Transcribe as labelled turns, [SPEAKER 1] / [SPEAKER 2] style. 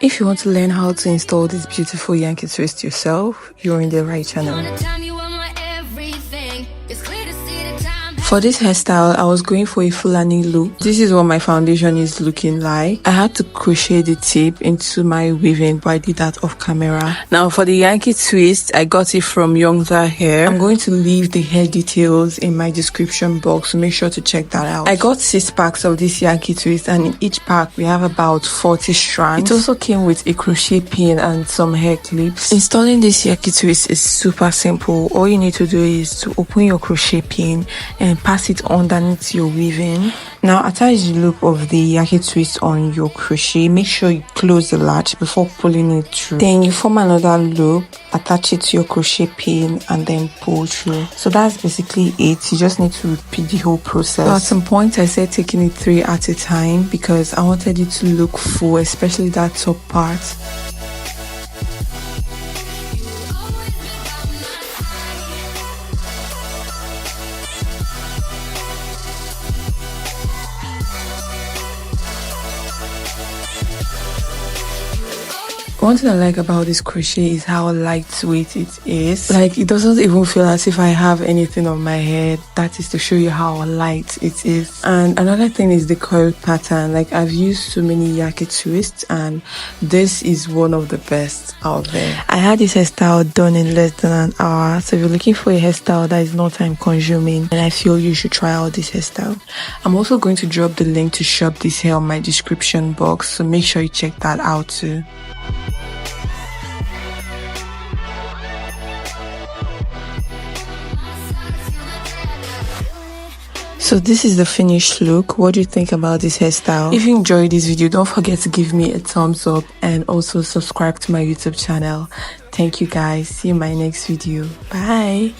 [SPEAKER 1] If you want to learn how to install this beautiful Yankee twist yourself, you're in the right channel. For this hairstyle, I was going for a Fulani look. This is what my foundation is looking like. I had to crochet the tip into my weaving, but I did that off camera. Now for the Yankee twist, I got it from YOUNGTHER Hair. I'm going to leave the hair details in my description box, so make sure to check that out. I got 6 packs of this Yankee twist, and in each pack we have about 40 strands. It also came with a crochet pin and some hair clips. Installing this Yankee twist is super simple. All you need to do is to open your crochet pin and pass it underneath your weaving. Now attach the loop of the Yankee twist on your crochet. Make sure you close the latch before pulling it through. Then you form another loop, attach it to your crochet pin, and then pull through. So that's basically it. You just need to repeat the whole process. So at some point I said taking it 3 at a time because I wanted it to look full, especially that top part. One thing I like about this crochet is how lightweight it is. Like, it doesn't even feel as if I have anything on my head. That is to show you how light it is. And another thing is the coil pattern. Like, I've used so many Yankee twists and this is one of the best out there. I had this hairstyle done in less than an hour. So if you're looking for a hairstyle that is not time consuming, then I feel you should try out this hairstyle. I'm also going to drop the link to shop this hair on my description box, so make sure you check that out too. So this is the finished look. What do you think about this hairstyle? If you enjoyed this video, don't forget to give me a thumbs up and also subscribe to my YouTube channel. Thank you guys. See you in my next video. Bye.